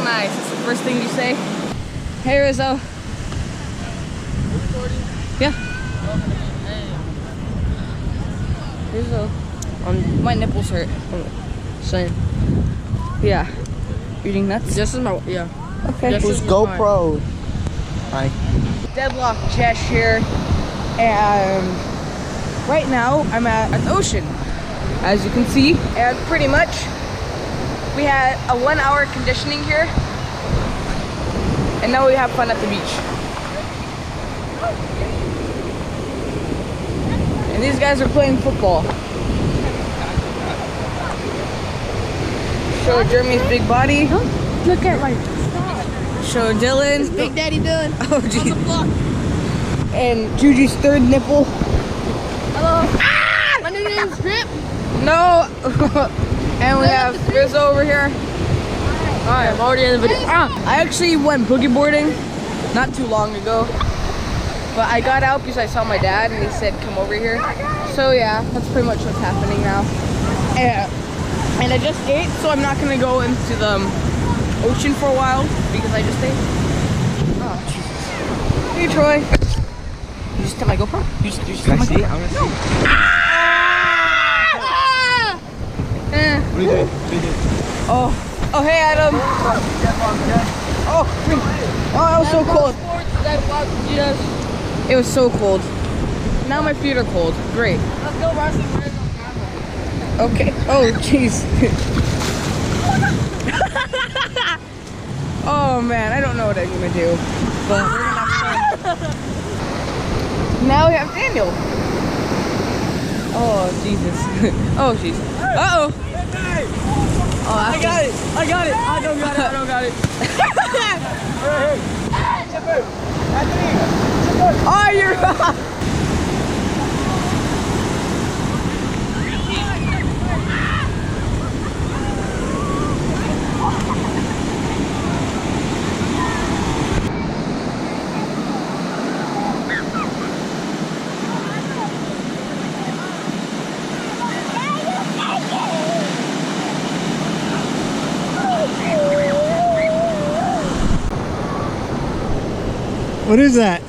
nice. That's the first thing you say. Hey, Rizzo. Yeah. Rizzo. My nipples hurt. Same. Yeah. Eating nuts? This is my, yeah. Okay. Who's GoPro? Hi. DeadlockJesh here. And right now I'm at an ocean, as you can see. And pretty much we had a 1 hour conditioning here. And now we have fun at the beach. And these guys are playing football. Show Jeremy's big body. Look at my Show Dylan. Big Daddy Dylan. Oh, geez. And Juju's third nipple. Hello. Ah! My name's Grip. No. And we have Rizzo over here. Alright, I'm already in the video. I actually went boogie boarding not too long ago. But I got out because I saw my dad and he said come over here. So yeah, that's pretty much what's happening now. And I just ate, so I'm not gonna go into the ocean for a while because I just ate. Oh Jesus. Hey Troy. You just hit my GoPro? You just hit my GoPro? I wanna see. What are you doing? Oh, hey Adam. Oh, that was so cold. It was so cold. Now my feet are cold. Great. Let's go watch some Rizzo camera. Okay. Oh, jeez. Oh man, I don't know what I'm gonna do, but we're gonna have fun. Now we have Daniel. Oh Jesus. Oh jeez. Uh oh. Oh, I got it. I got it. I don't got it. I don't got it. Oh, you're. What is that?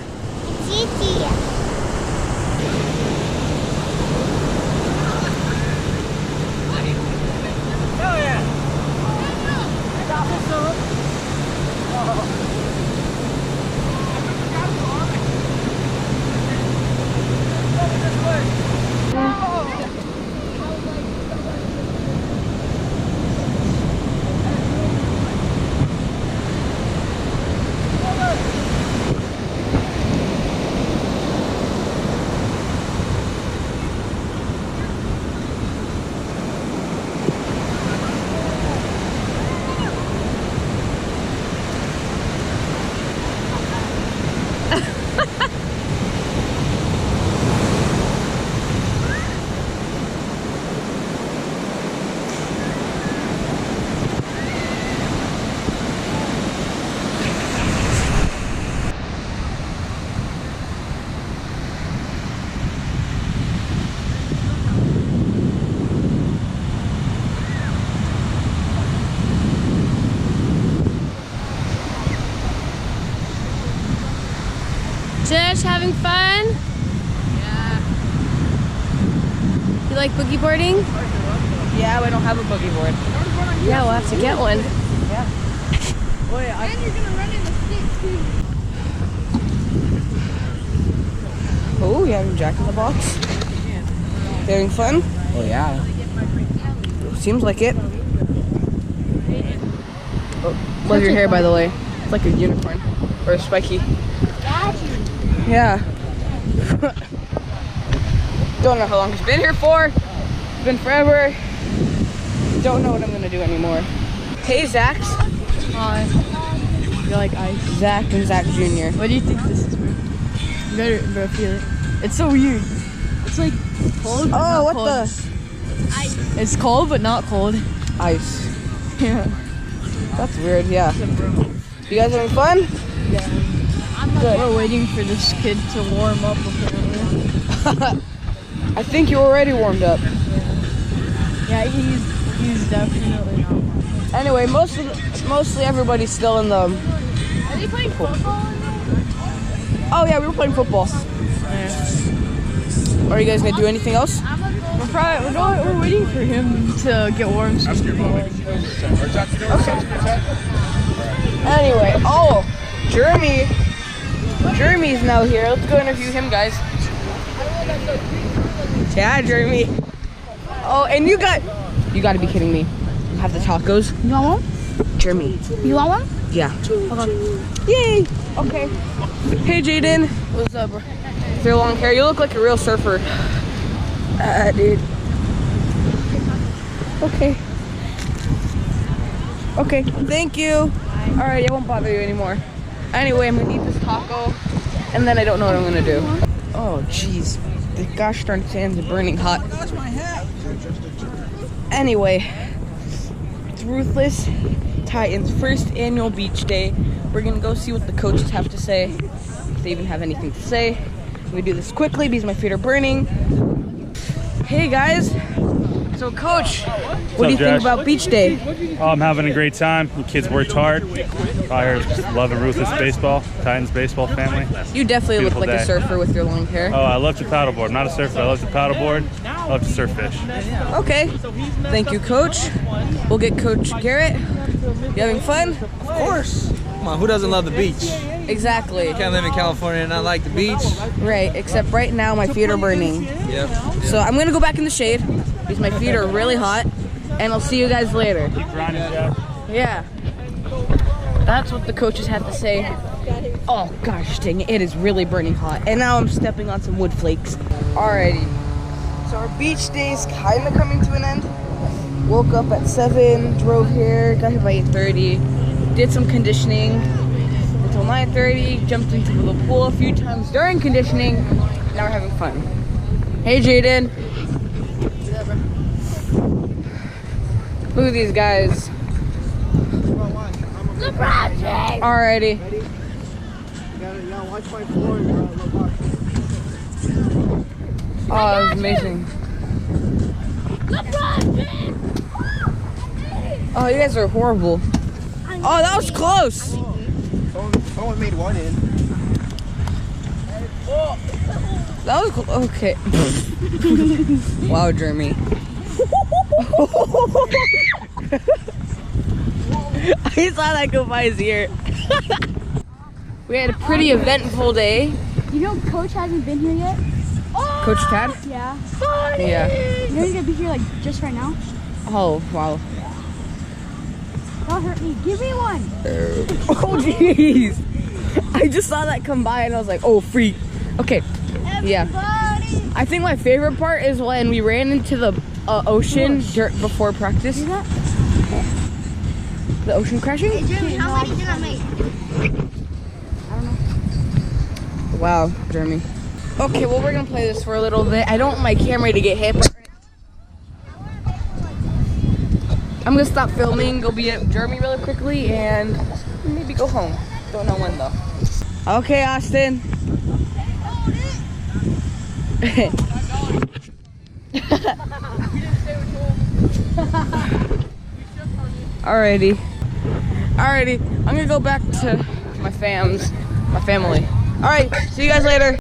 Jesh, having fun? Yeah. You like boogie boarding? Yeah, we don't have a boogie board. Yeah, we'll have to get one. Yeah. Oh yeah. And you're gonna run in the stick too. Oh, you having Jack in the Box? Having fun? Oh yeah. Seems like it. Oh, love your hair, by the way. It's like a unicorn or a spiky. Yeah. Don't know how long it's been here for. It's been forever. Don't know what I'm gonna do anymore. Hey, Zach. Hi. You like ice? Zach and Zach Jr. What do you think this is, bro? You better feel it. It's so weird. It's like cold. But Oh, not what cold. the? It's cold but not cold. Ice. Yeah. That's weird, yeah. You guys having fun? Yeah. Good. We're waiting for this kid to warm up apparently. I think you're already warmed up. Yeah, he's He's definitely not. Anyway, mostly everybody's still in the. Are they playing football? Oh yeah, we were playing football. Are you guys gonna do anything else? We're waiting for him to get warm. So Anyway, oh, Jeremy's now here. Let's go interview him, guys. Yeah, Jeremy. Oh, and you got to be kidding me. You have the tacos. You want one? Jeremy. You want one? Yeah. Okay. Yay. Okay. Hey, Jaden. What's up, bro? With your long hair, you look like a real surfer. Dude. Okay. Okay, thank you. Alright, I won't bother you anymore. Anyway, I'm gonna eat this taco, and then I don't know what I'm gonna do. Oh, jeez. The gosh darn sands are burning hot. Anyway, it's Ruthless Titans' first annual beach day. We're gonna go see what the coaches have to say, if they even have anything to say. I'm gonna do this quickly because my feet are burning. Hey guys, so coach, what do you think about beach day? Oh, I'm having a great time. The kids worked hard. I love a Ruthless baseball, Titans baseball family. You definitely look Beautiful like day. a surfer with your long hair. Oh, I love to paddleboard. I'm not a surfer. I love to paddleboard. I love to surf fish. Okay, thank you, coach. We'll get Coach Garrett. You having fun? Of course. Come on, who doesn't love the beach? Exactly. Can't live in California and not like the beach. Right, except right now my feet are burning. Yep. So I'm gonna go back in the shade because my feet are really hot, and I'll see you guys later. Keep grinding, Jeff. Yeah. That's what the coaches have to say. Oh gosh dang it, it is really burning hot. And now I'm stepping on some wood flakes. Alrighty. So our beach day is kinda coming to an end. Woke up at 7, drove here, got here by 8:30, did some conditioning until 9:30, jumped into the pool a few times during conditioning. Now we're having fun. Hey Jaden. Look at these guys. Alrighty. Oh, that was amazing. Oh, you guys are horrible. Oh, that was close. Someone made one in. That was okay. Wow, Jeremy. I saw that go by his ear. We had a pretty eventful day. You know Coach hasn't been here yet? Coach Tad? Yeah. Yeah. You know he's gonna be here like just right now? Oh, wow. Don't hurt me. Give me one. Oh, jeez. I just saw that come by and I was like, oh, freak. Okay. Yeah. I think my favorite part is when we ran into the ocean before practice. See that? The ocean crashing? Hey, Jeremy, how many did I make? I don't know. Wow, Jeremy. Okay, well, we're gonna play this for a little bit. I don't want my camera to get hit. I'm gonna stop filming, go be at Jeremy really quickly, and maybe go home. Don't know when though. Okay, Austin. Alrighty. I'm gonna go back to my family. Alright, see you guys later.